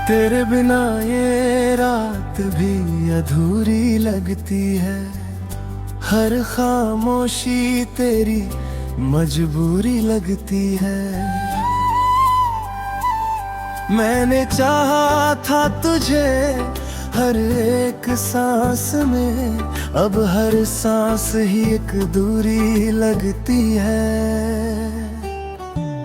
तेरे बिना ये रात भी अधूरी लगती है। हर खामोशी तेरी मजबूरी लगती है। मैंने चाहा था तुझे हर एक सांस में, अब हर सांस ही एक दूरी लगती है।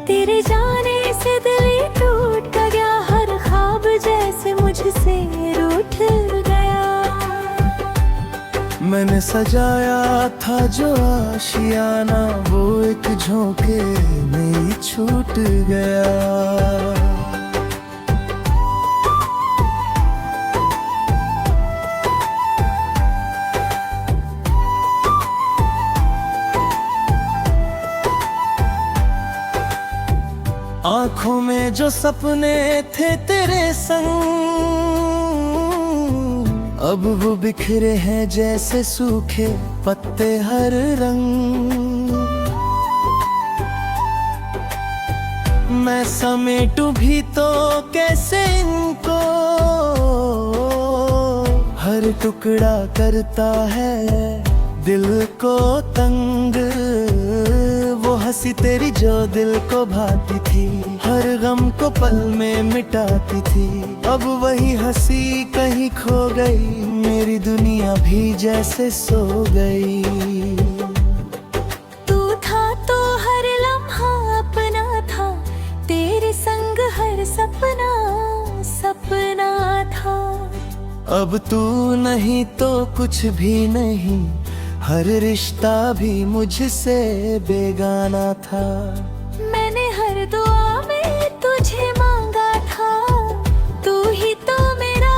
तेरे जाने से दिल ही टूट गया, हर ख्वाब जैसे मुझसे रूठ गया। मैंने सजाया था जो आशियाना, वो एक झोंके में ही छूट गया। आँखों में जो सपने थे तेरे संग, अब वो बिखरे हैं जैसे सूखे पत्ते हर रंग। मैं समेटूं भी तो कैसे इनको, हर टुकड़ा करता है दिल को तंग। वो हंसी तेरी जो दिल को भाती थी, हर गम को पल में मिटाती थी। अब वही हंसी कहीं खो गई, मेरी दुनिया भी जैसे सो गई। तू था तो हर लम्हा अपना था, तेरे संग हर सपना सपना था। अब तू नहीं तो कुछ भी नहीं, हर रिश्ता भी मुझसे बेगाना था। मैंने हर दुआ में तुझे मांगा था, तू ही तो मेरा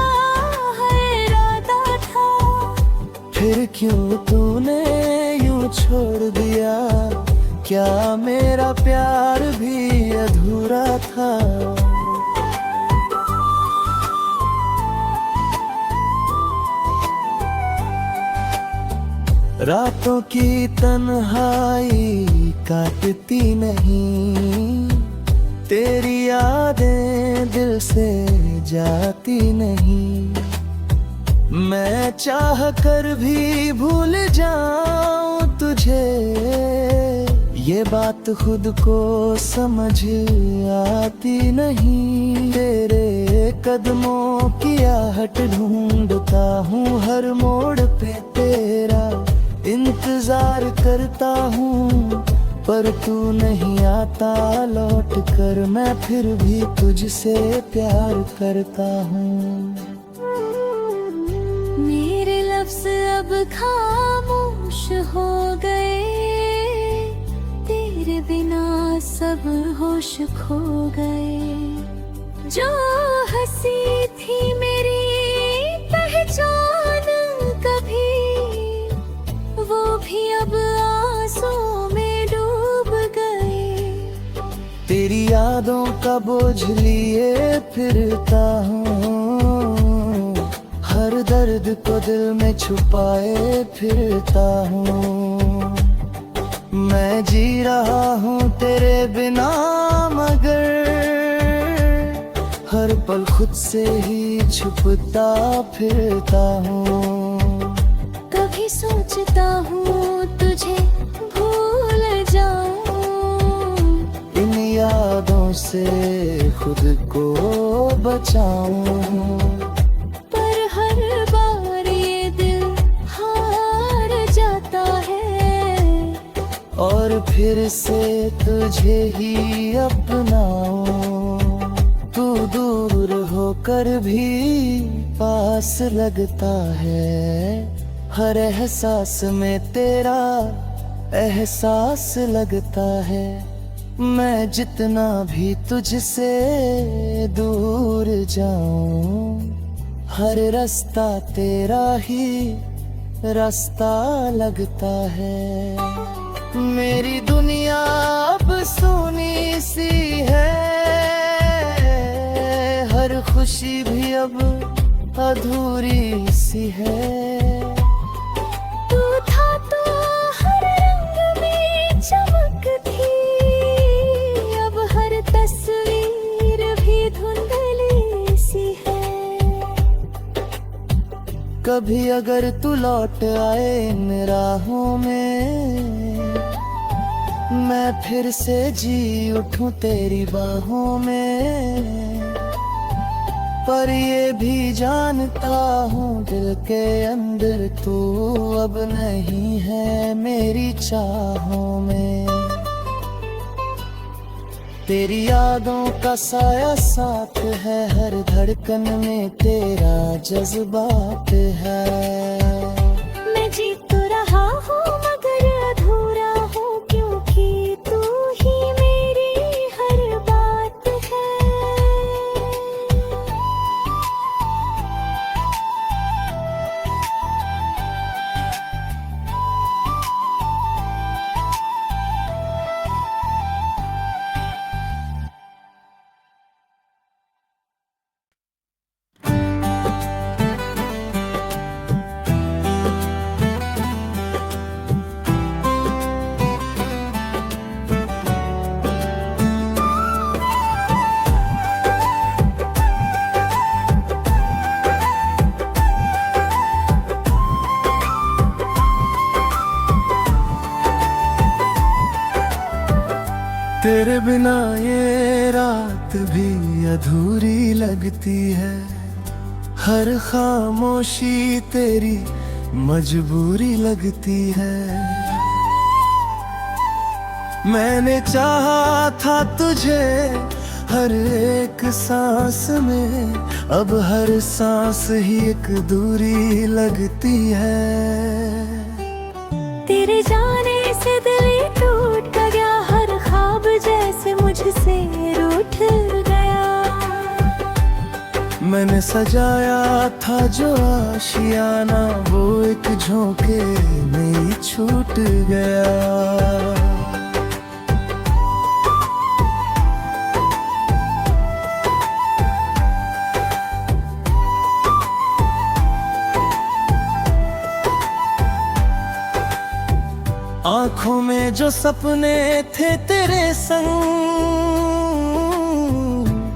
हर इरादा था। फिर क्यों तूने यूं छोड़ दिया, क्या मेरा प्यार भी अधूरा था। रातों की तन्हाई काटती नहीं, तेरी यादें दिल से जाती नहीं। मैं चाह कर भी भूल जाऊं तुझे, ये बात खुद को समझ आती नहीं। तेरे कदमों की आहट ढूंढता हूँ, हर मोड़ पे तेरा इंतजार करता हूँ, पर तू नहीं आता लौट कर। मैं फिर भी तुझसे प्यार करता हूँ। मेरे लफ्ज़ अब खामोश हो गए, तेरे बिना सब होश खो गए। जो हंसी थी मेरी पहचान कभी, वो भी अब आंसू में डूब गए। तेरी यादों का बोझ लिए फिरता हूँ, हर दर्द को दिल में छुपाए फिरता हूँ। मैं जी रहा हूँ तेरे बिना, मगर हर पल खुद से ही छुपता फिरता हूँ। कभी सोचता हूँ तुझे भूल जाऊं, इन यादों से खुद को बचाऊं, पर हर बार ये दिल हार जाता है। और फिर से तुझे ही अपनाऊं। तू दूर होकर भी पास लगता है, हर एहसास में तेरा एहसास लगता है। मैं जितना भी तुझसे दूर जाऊं, हर रास्ता तेरा ही रास्ता लगता है। मेरी दुनिया अब सुनी सी है, हर खुशी भी अब अधूरी सी है। तू था तो हर रंग में चमक थी, अब हर तस्वीर भी धुंधली सी कभी अगर तू लौट आए इन राहों में, मैं फिर से जी उठूं तेरी बाहों में। पर ये भी जानता हूँ दिल के अंदर तू अब नहीं है मेरी चाहों में। तेरी यादों का साया साथ है, हर धड़कन में तेरा जज्बात है। मैं जी तो रहा हूँ मगर अधूरा हूँ, क्योंकि तू ही मेरी हर बात है। तेरे बिना ये रात भी अधूरी लगती है, हर खामोशी तेरी मजबूरी लगती है। मैंने चाहा था तुझे हर एक सांस में, अब हर सांस ही एक दूरी लगती है। तेरे जाने से दिल ये टूट गया, हर ख्वाब जैसे मुझसे रूठ गया। मैंने सजाया था जो आशियाना, वो एक झोंके में ही छूट गया। आँखों में जो सपने थे तेरे संग,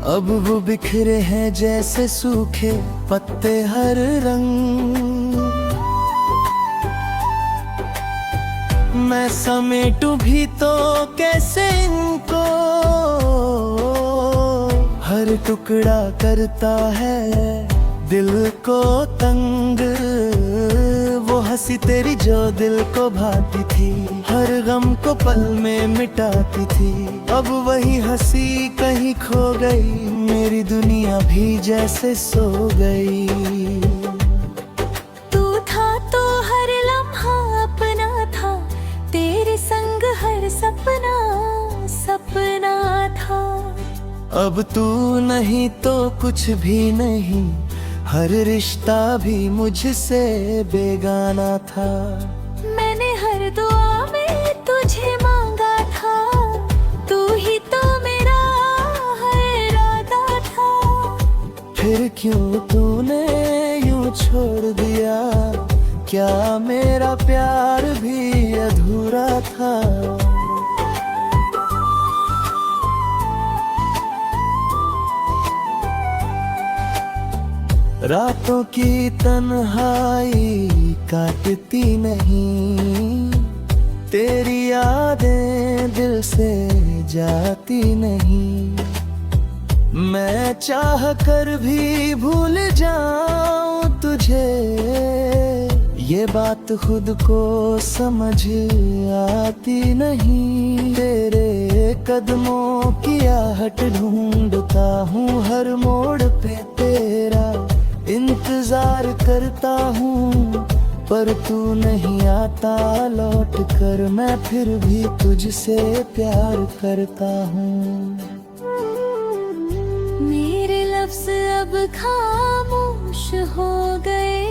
अब वो बिखरे हैं जैसे सूखे पत्ते हर रंग। मैं समेटूं भी तो कैसे इनको, हर टुकड़ा करता है दिल को तंग। वो हंसी तेरी जो दिल को भाती थी, हर गम को पल में मिटाती थी, अब वही हंसी कहीं खो गई, मेरी दुनिया भी जैसे सो गई। तू था तो हर लम्हा अपना था, तेरे संग हर सपना सपना था। अब तू नहीं तो कुछ भी नहीं, हर रिश्ता भी मुझसे बेगाना था। मैंने हर दुआ में तुझे मांगा था, तू ही तो मेरा हर इरादा था। फिर क्यों तूने यूं छोड़ दिया, क्या मेरा प्यार भी अधूरा था। रातों की तन्हाई काटती नहीं, तेरी यादें दिल से जाती नहीं। मैं चाह कर भी भूल जाऊं तुझे, ये बात खुद को समझ आती नहीं। तेरे कदमों की आहट ढूंढता हूँ हर मोड़ पे, तेरा इंतजार करता हूँ पर तू नहीं आता लौट कर। मैं फिर भी तुझसे प्यार करता हूँ। मेरे लफ्ज़ अब खामोश हो गए,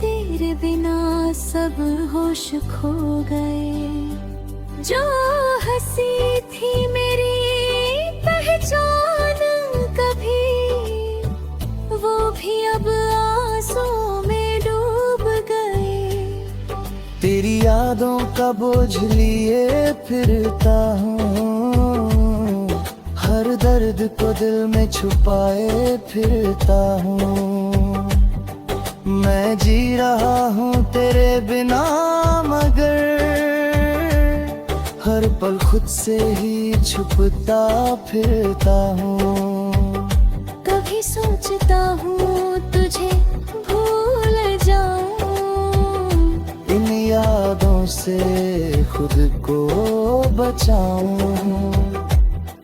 तेरे बिना सब होश खो गए। जो हंसी थी मेरी पहचान कभी, वो भी अब आंसू में डूब गए। तेरी यादों का बोझ लिए फिरता हूँ, हर दर्द को दिल में छुपाए फिरता हूँ। मैं जी रहा हूँ तेरे बिना, मगर हर पल खुद से ही छुपता फिरता हूँ। कभी सोचता हूँ तुझे भूल जाऊं, इन यादों से खुद को बचाऊं।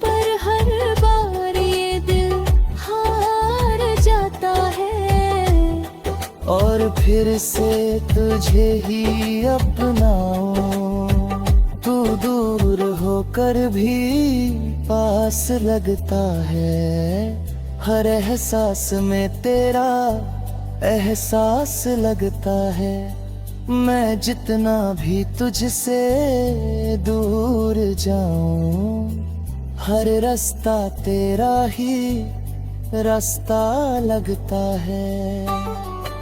पर हर बार ये दिल हार जाता है, और फिर से तुझे ही अपनाऊं। तू दूर होकर भी पास लगता है, हर एहसास में तेरा एहसास लगता है। मैं जितना भी तुझसे दूर जाऊं, हर रास्ता तेरा ही रास्ता लगता है।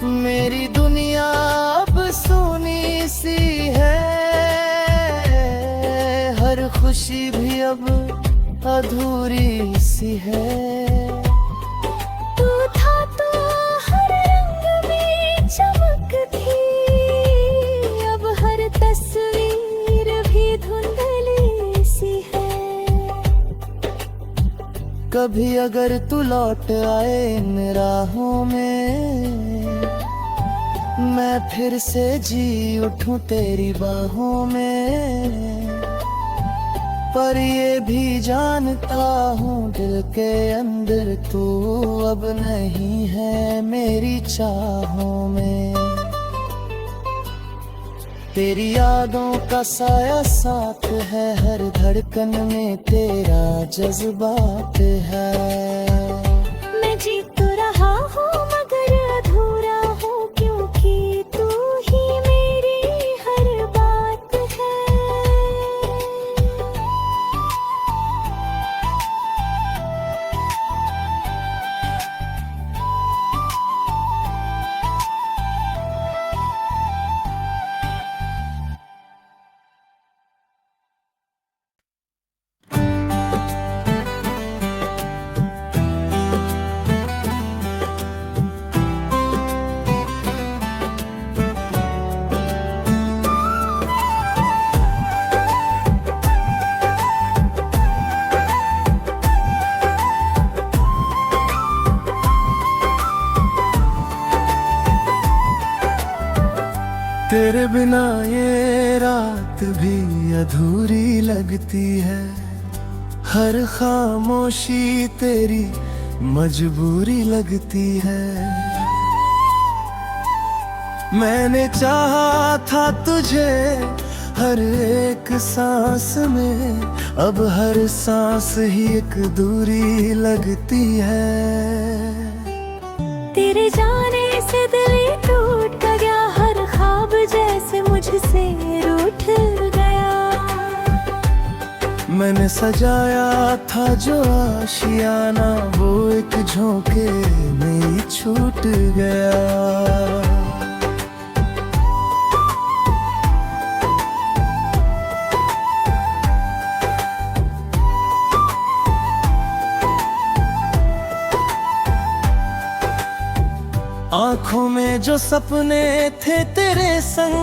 मेरी दुनिया अब सुनी सी है, हर खुशी भी अब अधूरी सी है। तू था तो हर रंग में चमक थी, अब हर तस्वीर भी धुंधली सी है। कभी अगर तू लौट आए इन राहों में, मैं फिर से जी उठूं तेरी बाहों में। पर ये भी जानता हूँ दिल के अंदर तू अब नहीं है मेरी चाहों में। तेरी यादों का साया साथ है, हर धड़कन में तेरा जज्बात है। मैं जी तो रहा हूँ मगर अधूरा हूँ, क्योंकि तू ही मेरी हर बात है। तेरे बिना ये रात भी अधूरी लगती है, हर खामोशी तेरी मजबूरी लगती है। मैंने चाहा था तुझे हर एक सांस में, अब हर सांस ही एक दूरी लगती है। तेरे जाने से दिल टूट गया, हर ख्वाब जैसे मुझसे रूठ गया। मैंने सजाया था जो आशियाना, वो एक झोंके में ही छूट गया। आँखों में जो सपने थे तेरे संग,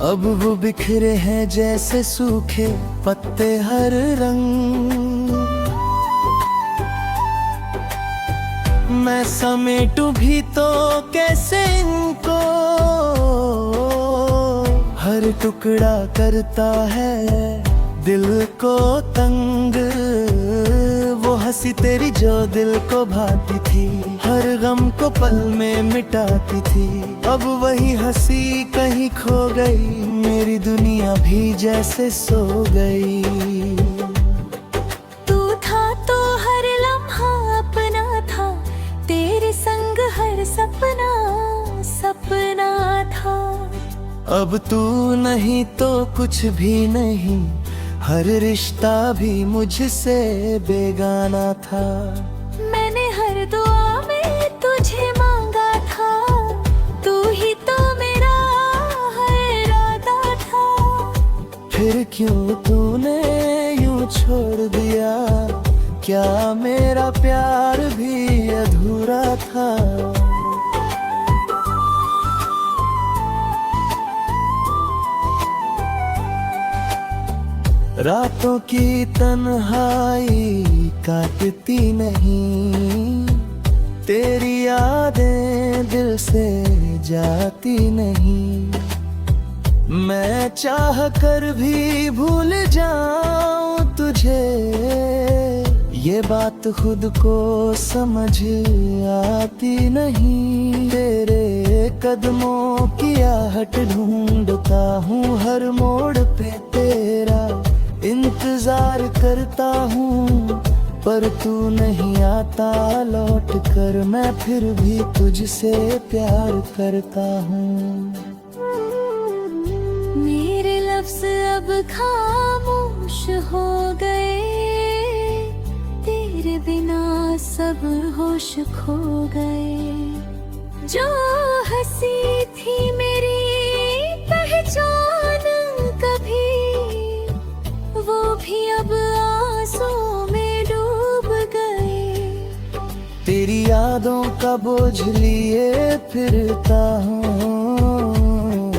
अब वो बिखरे हैं जैसे सूखे पत्ते हर रंग। मैं समेटूं भी तो कैसे इनको, हर टुकड़ा करता है दिल को तंग। वो हंसी तेरी जो दिल को भाती थी, हर गम को पल में मिटाती थी। अब वही हंसी कहीं खो गई, मेरी दुनिया भी जैसे सो गई। तू था तो हर लम्हा अपना था, तेरे संग हर सपना सपना था। अब तू नहीं तो कुछ भी नहीं, हर रिश्ता भी मुझसे बेगाना था। मैंने हर दुआ में तुझे मांगा था, तू ही तो मेरा हर इरादा था। फिर क्यों तूने यूं छोड़ दिया, क्या मेरा प्यार भी अधूरा था। रातों की तन्हाई काटती नहीं, तेरी यादें दिल से जाती नहीं। मैं चाह कर भी भूल जाऊं तुझे, ये बात खुद को समझ आती नहीं। तेरे कदमों की आहट ढूंढता हूँ हर मोड़ पे, तेरा इंतजार करता हूँ पर तू नहीं आता लौट कर। मैं फिर भी तुझसे प्यार करता हूँ। मेरे लफ्ज़ अब खामोश हो गए, तेरे बिना सब होश खो गए। जो हंसी थी मेरी पहचान कभी, वो भी अब आंसू में डूब गए। तेरी यादों का बोझ लिए फिरता हूँ,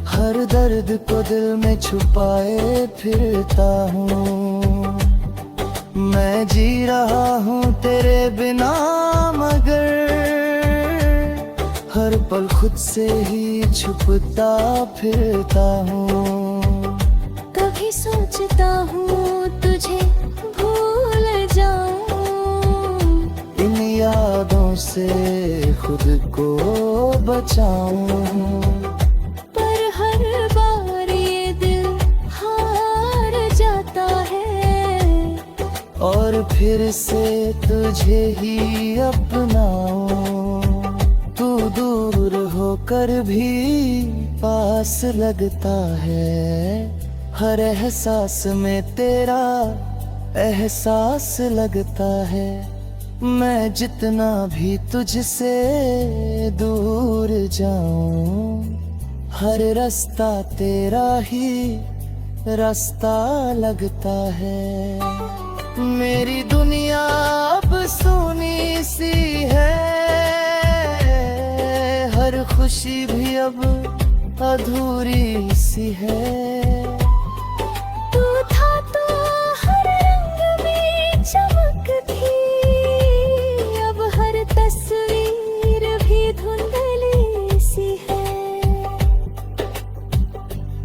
हर दर्द को दिल में छुपाए फिरता हूँ। मैं जी रहा हूँ तेरे बिना मगर हर पल खुद से ही छुपता फिरता हूँ। कभी सोचता हूँ तुझे भूल जाऊं, इन यादों से खुद को बचाऊं, पर हर बार ये दिल हार जाता है और फिर से तुझे ही अपनाऊं। तू दूर होकर भी पास लगता है, हर एहसास में तेरा एहसास लगता है। मैं जितना भी तुझसे दूर जाऊं, हर रास्ता तेरा ही रास्ता लगता है। मेरी दुनिया अब सूनी सी है, हर खुशी भी अब अधूरी सी है। तू था तो हर रंग में चमक थी, अब हर तस्वीर भी धुंधली सी है।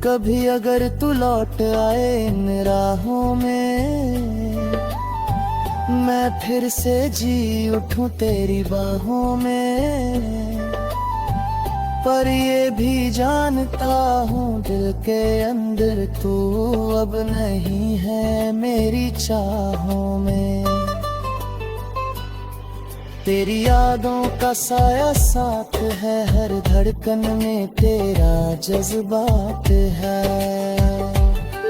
कभी अगर तू लौट आए इन राहों में, मैं फिर से जी उठूं तेरी बाहों में। पर ये भी जानता हूँ दिल के अंदर तू अब नहीं है मेरी चाहों में। तेरी यादों का साया साथ है, हर धड़कन में तेरा जज्बात है।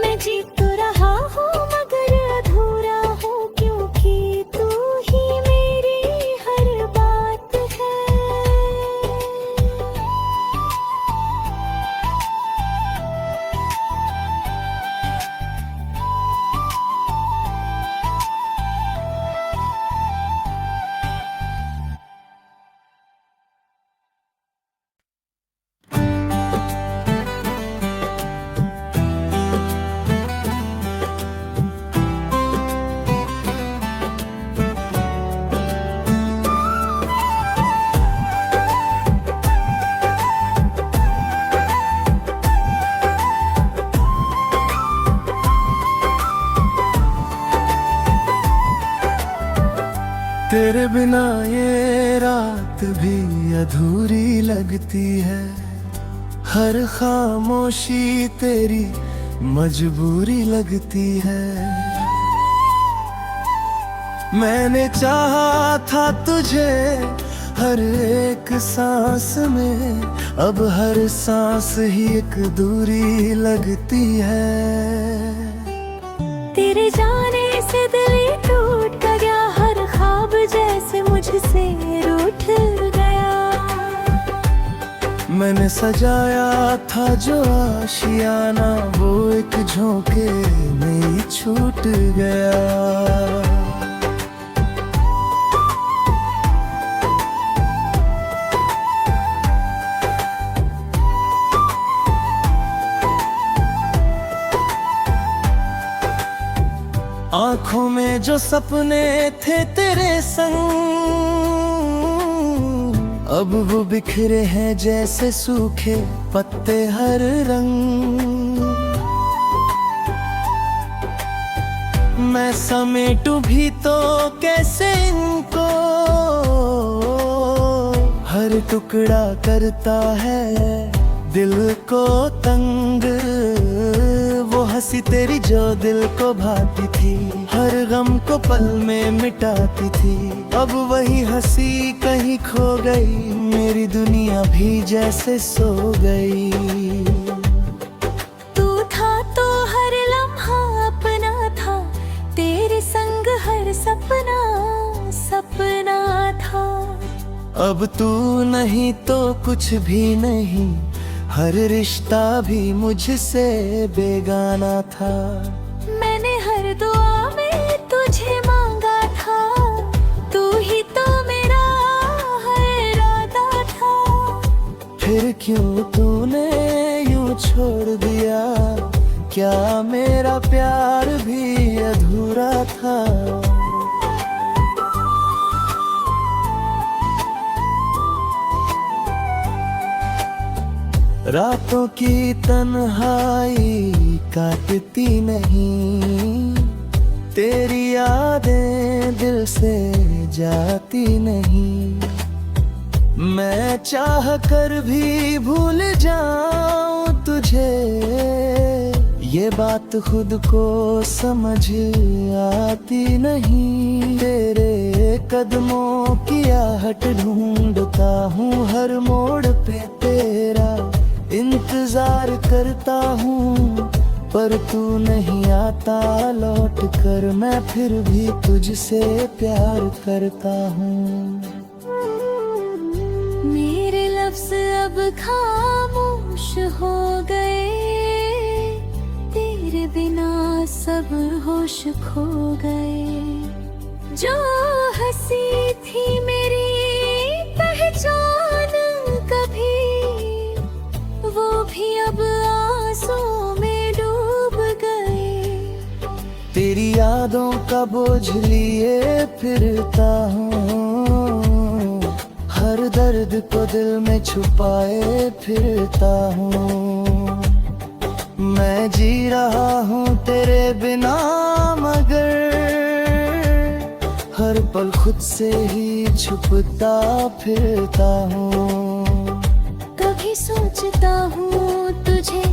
मैं जी तो रहा हूँ मगर अधूरा हूँ, क्योंकि तू ही मेरी हर बात है। तेरे बिना ये रात भी अधूरी लगती है, हर खामोशी तेरी मजबूरी लगती है। मैंने चाहा था तुझे हर एक सांस में, अब हर सांस ही एक दूरी लगती है। तेरे जाने से दिल टूट गया, हर ख्वाब जैसे मुझसे रूठ गया। मैंने सजाया था जो आशियाना, वो एक झोंके में ही छूट गया। आंखों में जो सपने थे तेरे संग, अब वो बिखरे हैं जैसे सूखे पत्ते हर रंग। मैं समेटूं भी तो कैसे इनको, हर टुकड़ा करता है दिल को तंग। वो हंसी तेरी जो दिल को भाती थी, हर गम को पल में मिटाती थी। अब वही हंसी कहीं खो गई, मेरी दुनिया भी जैसे सो गई। तू था तो हर लम्हा अपना था, तेरे संग हर सपना सपना था। अब तू नहीं तो कुछ भी नहीं, हर रिश्ता भी मुझसे बेगाना था। मैंने हर दुआ में तुझे मांगा था, तू ही तो मेरा हर इरादा था। फिर क्यों तूने यूं छोड़ दिया, क्या मेरा प्यार भी अधूरा था। रातों की तन्हाई काटती नहीं, तेरी यादें दिल से जाती नहीं। मैं चाह कर भी भूल जाऊं तुझे, ये बात खुद को समझ आती नहीं। तेरे कदमों की आहट ढूंढता हूँ हर मोड़ पे, तेरा इंतजार करता हूँ पर तू नहीं आता लौट कर। मैं फिर भी तुझसे प्यार करता हूँ। मेरे लफ्ज अब खामोश हो गए, तेरे बिना सब होश खो गए। जो हंसी थी मेरी पहचान कभी, वो भी अब आंसू में डूब गए। तेरी यादों का बोझ लिए फिरता हूँ, हर दर्द को दिल में छुपाए फिरता हूँ। मैं जी रहा हूँ तेरे बिना मगर, हर पल खुद से ही छुपता फिरता हूँ। कभी सोचता हूँ तुझे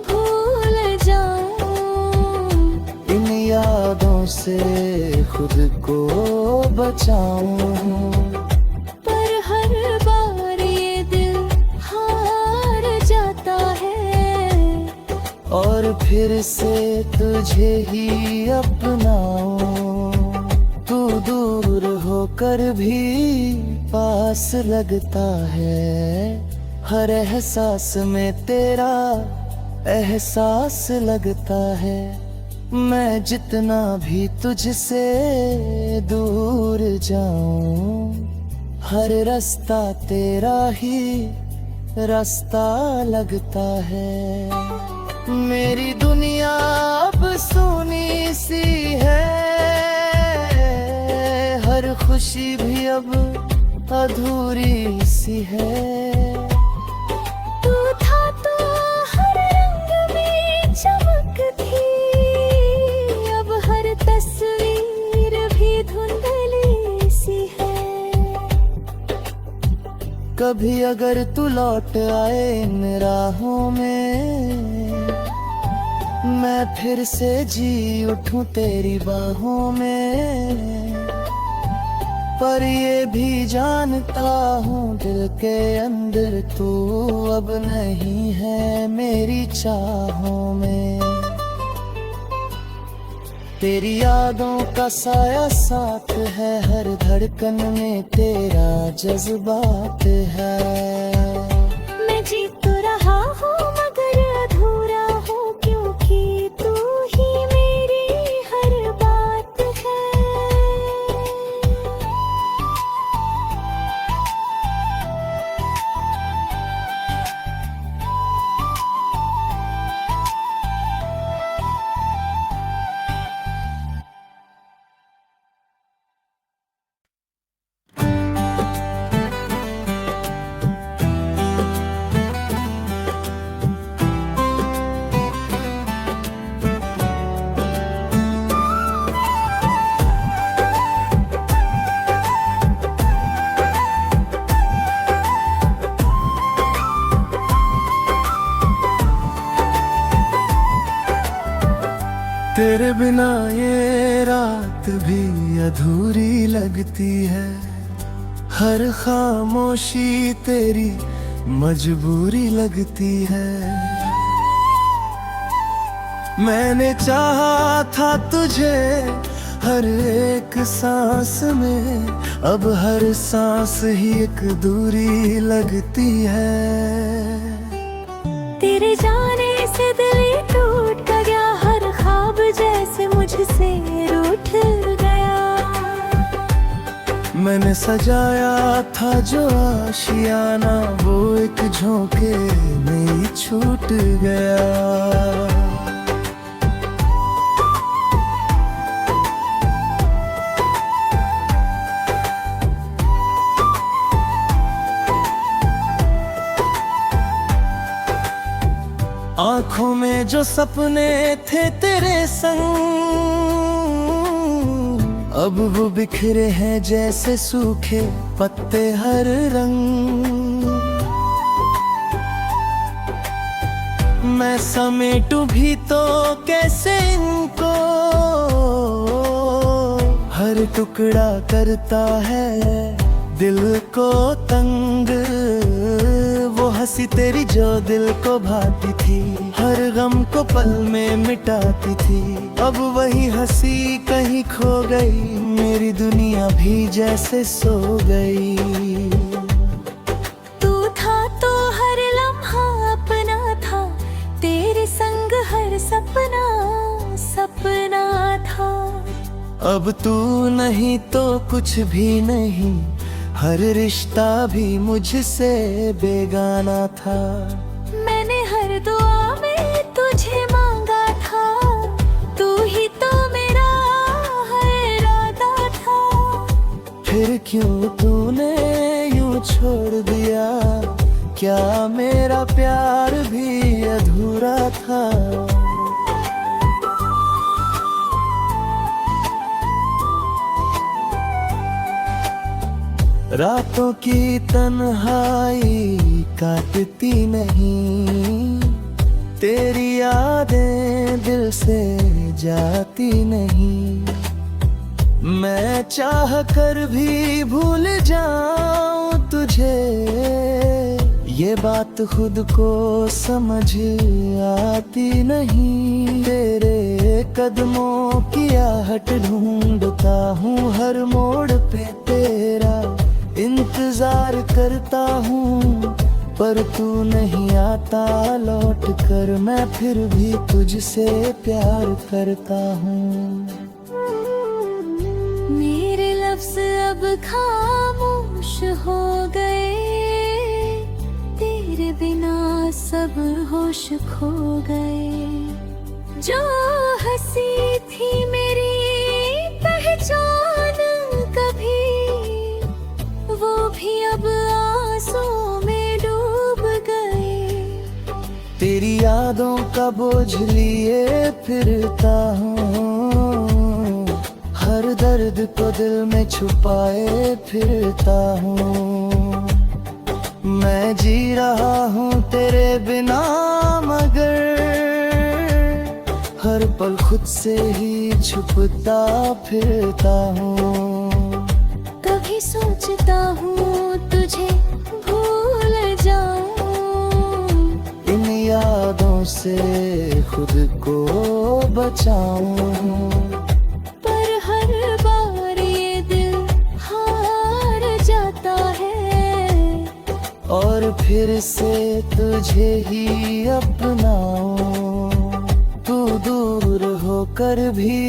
भूल जाऊं, इन यादों से खुद को बचाऊं। पर हर बार ये दिल हार जाता है, और फिर से तुझे ही अपनाऊं। तू दूर होकर भी पास लगता है, हर एहसास में तेरा एहसास लगता है। मैं जितना भी तुझसे दूर जाऊं, हर रास्ता तेरा ही रास्ता लगता है। मेरी दुनिया अब सूनी सी है, हर खुशी भी अब अधूरी सी है। तू था तो हर रंग में चमक थी, अब हर तस्वीर भी धुंधली सी है। कभी अगर तू लौट आए इन राहों में, मैं फिर से जी उठूं तेरी बाहों में। पर ये भी जानता हूँ दिल के अंदर तू अब नहीं है मेरी चाहों में। तेरी यादों का साया साथ है, हर धड़कन में तेरा जज्बात है। मैं जी तो रहा हूँ मगर अधूरा हूँ, क्योंकि तू ही मेरी हर बात है। तेरे बिना ये रात भी अधूरी लगती है, हर खामोशी तेरी मजबूरी लगती है। मैंने चाहा था तुझे हर एक सांस में, अब हर सांस ही एक दूरी लगती है। तेरे जाने से दिल टूट गया, हर ख्वाब जैसे मुझसे रूठ गया। मैंने सजाया था जो आशियाना, वो एक झोंके में ही छूट गया। आँखों में जो सपने थे तेरे संग, अब वो बिखरे हैं जैसे सूखे पत्ते हर रंग। मैं समेटूं भी तो कैसे इनको, हर टुकड़ा करता है दिल को तंग। वो हंसी तेरी जो दिल को भाती थी, हर गम को पल में मिटाती थी। अब वही हंसी कहीं खो गई, मेरी दुनिया भी जैसे सो गई। तू था तो हर लम्हा अपना था, तेरे संग हर सपना सपना था। अब तू नहीं तो कुछ भी नहीं, हर रिश्ता भी मुझसे बेगाना था। मैंने हर दुआ में तुझे मांगा था, तू ही तो मेरा हर इरादा था। फिर क्यों तूने यूं छोड़ दिया, क्या मेरा प्यार भी अधूरा था। रातों की तन्हाई काटती नहीं, तेरी यादें दिल से जाती नहीं। मैं चाह कर भी भूल जाऊं तुझे, ये बात खुद को समझ आती नहीं। तेरे कदमों की आहट ढूंढता हूँ हर मोड़ पे, तेरा इंतजार करता हूँ पर तू नहीं आता लौट कर। मैं फिर भी तुझसे प्यार करता हूँ। मेरे लफ्ज अब खामोश हो गए, तेरे बिना सब होश खो गए। जो हंसी थी मेरी पहचान कभी, वो भी अब आंसू में डूब गए। तेरी यादों का बोझ लिए फिरता हूँ, हर दर्द को दिल में छुपाए फिरता हूँ। मैं जी रहा हूँ तेरे बिना मगर, हर पल खुद से ही छुपता फिरता हूँ। कभी सोचता हूँ तुझे भूल जाऊं, इन यादों से खुद को बचाऊं। पर हर बार ये दिल हार जाता है, और फिर से तुझे ही अपनाऊं। तू दूर होकर भी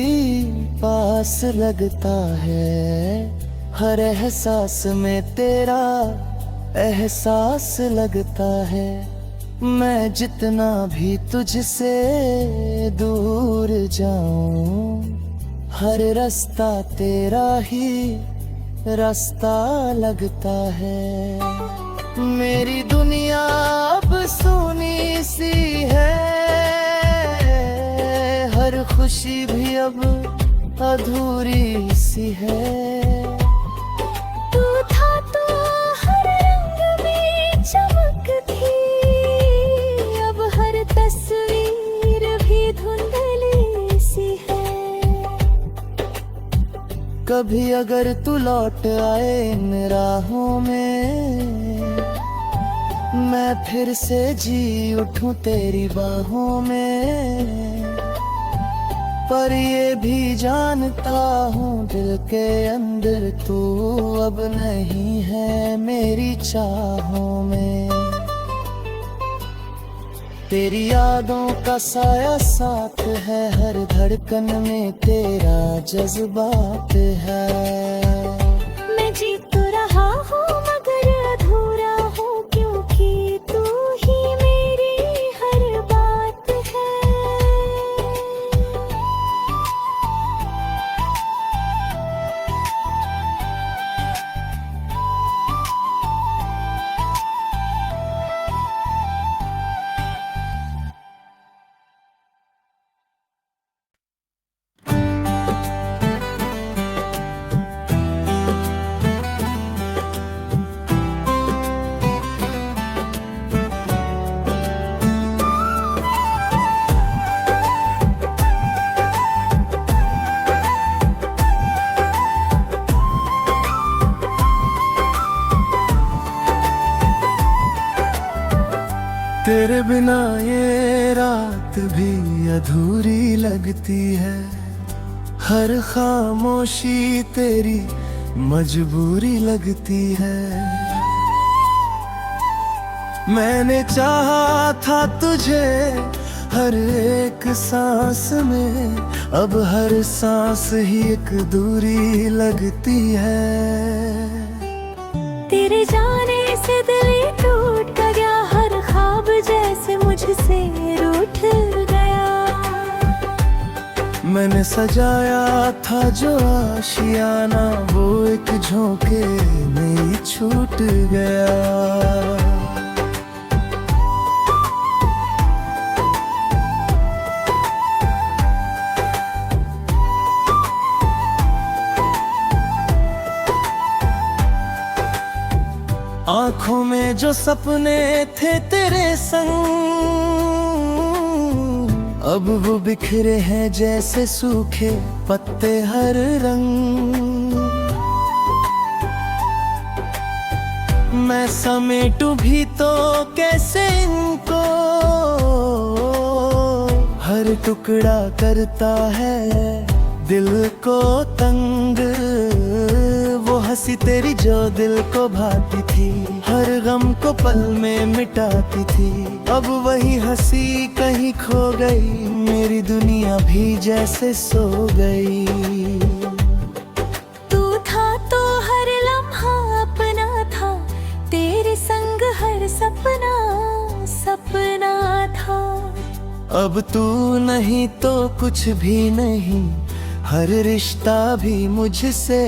पास लगता है, हर एहसास में तेरा एहसास लगता है। मैं जितना भी तुझसे दूर जाऊं, हर रास्ता तेरा ही रास्ता लगता है। मेरी दुनिया अब सूनी सी है, हर खुशी भी अब अधूरी सी है। तू था तो हर रंग में चमक थी, अब हर तस्वीर भी धुंधली सी है। कभी अगर तू लौट आए इन राहों में, मैं फिर से जी उठूं तेरी बाहों में। पर ये भी जानता हूँ दिल के अंदर तू अब नहीं है मेरी चाहों में। तेरी यादों का साया साथ है, हर धड़कन में तेरा जज्बात है। मैं जी तो रहा हूँ मगर अधूरा हूँ, क्योंकि तू ही मेरी हर बात है। तेरे बिना ये रात भी अधूरी लगती है, हर खामोशी तेरी मजबूरी लगती है। मैंने चाहा था तुझे हर एक सांस में, अब हर सांस ही एक दूरी लगती है। तेरे जाने से दिल ही टूट गया, हर ख्वाब जैसे मुझसे रूठ गया। मैंने सजाया था जो आशियाना, वो एक झोंके में ही छूट गया। आँखों में जो सपने थे तेरे संग, अब वो बिखरे हैं जैसे सूखे पत्ते हर रंग। मैं समेटूं भी तो कैसे इनको, हर टुकड़ा करता है दिल को तंग। वो हंसी तेरी जो दिल को भाती थी, हर गम को पल में मिटाती थी। अब वही हंसी कहीं खो गई, मेरी दुनिया भी जैसे सो गई। तू था तो हर लम्हा अपना था, तेरे संग हर सपना सपना था। अब तू नहीं तो कुछ भी नहीं, हर रिश्ता भी मुझसे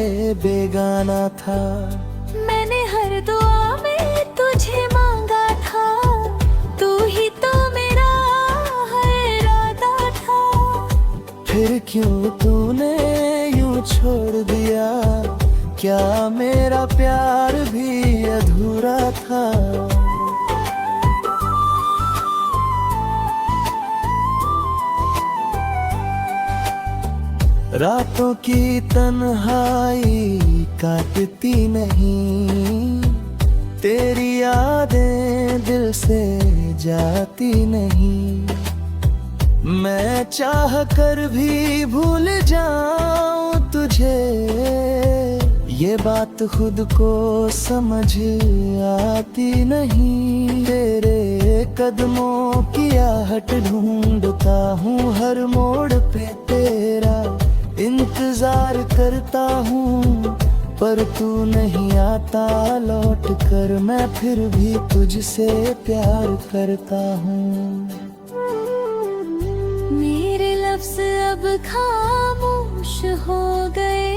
बेगाना था। मैंने हर दुआ में तुझे मांगा था, तू ही तो मेरा हर इरादा था। फिर क्यों तूने यूं छोड़ दिया, क्या मेरा प्यार भी अधूरा था। रातों की तन्हाई काटती नहीं, तेरी यादें दिल से जाती नहीं। मैं चाह कर भी भूल जाऊं तुझे, ये बात खुद को समझ आती नहीं। तेरे कदमों की आहट ढूंढता हूँ हर मोड़ पे, तेरा इंतजार करता हूँ पर तू नहीं आता लौट कर। मैं फिर भी तुझसे प्यार करता हूँ। मेरे लफ्ज़ अब खामोश हो गए,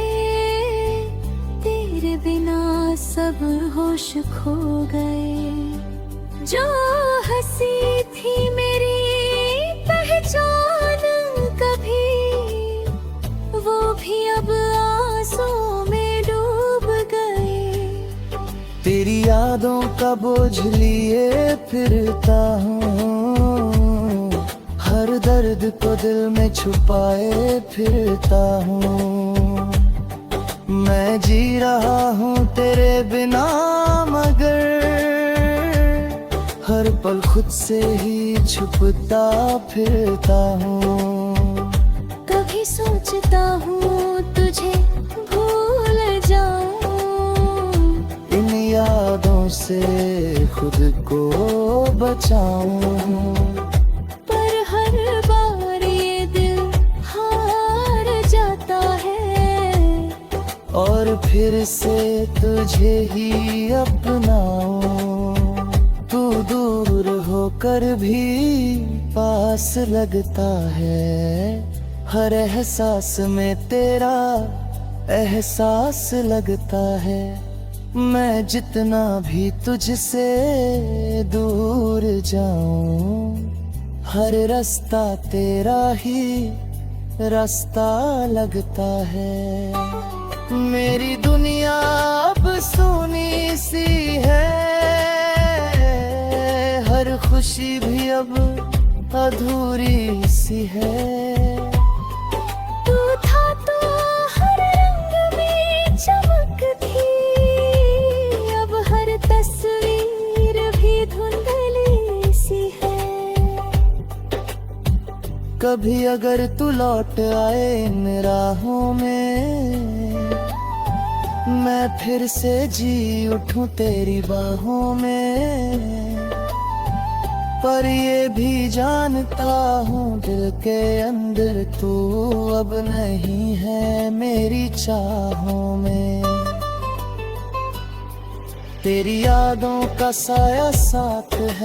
तेरे बिना सब होश खो गए। जो हंसी थी मेरी पहचान कभी, वो भी अब आंसू में डूब गए। तेरी यादों का बोझ लिए फिरता हूँ, हर दर्द को दिल में छुपाए फिरता हूँ। मैं जी रहा हूँ तेरे बिना, मगर हर पल खुद से ही छुपता फिरता हूँ। कभी सोचता हूँ तुझे भूल जाऊं, इन यादों से खुद को बचाऊं, पर हर बार ये दिल हार जाता है, और फिर से तुझे ही अपनाऊं। तू दूर होकर भी पास लगता है, हर एहसास में तेरा एहसास लगता है। मैं जितना भी तुझसे दूर जाऊं, हर रास्ता तेरा ही रास्ता लगता है। मेरी दुनिया अब सूनी सी है, हर खुशी भी अब अधूरी सी है। तू था तो हर रंग में चमक थी, अब हर तस्वीर भी धुंधली सी है। कभी अगर तू लौट आए इन राहों में, मैं फिर से जी उठूं तेरी बाहों में। पर ये भी जानता हूँ दिल के अंदर तू अब नहीं है मेरी चाहों में। तेरी यादों का साया साथ है।